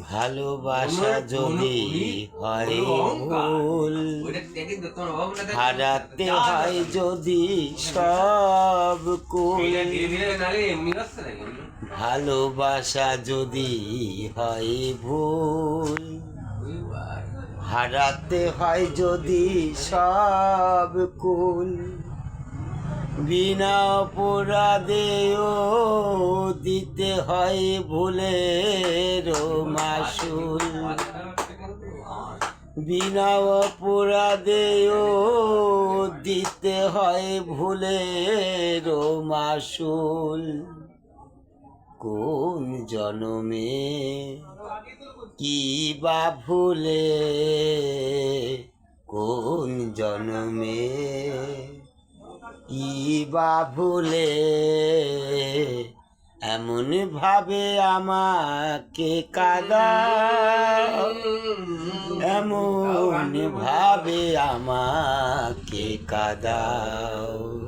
ভালোবাসা যদি হয় ভুল, হারাতে হয় যদি সব কুল। ভালোবাসা যদি হয় ভুল, হারাতে হয় যদি সব কুল। বিনা অপরাধেও দিতে হয় ভুলের মাসুল। বিনা অপরাধেও দিতে হয় ভুলের মাসুল। কোন জনমে কি বা ভুলে, কোন জনমে কি বা ভুলে এমন ভাবে আমাকে কাঁদাও, এমন ভাবে আমাকে কাঁদাও।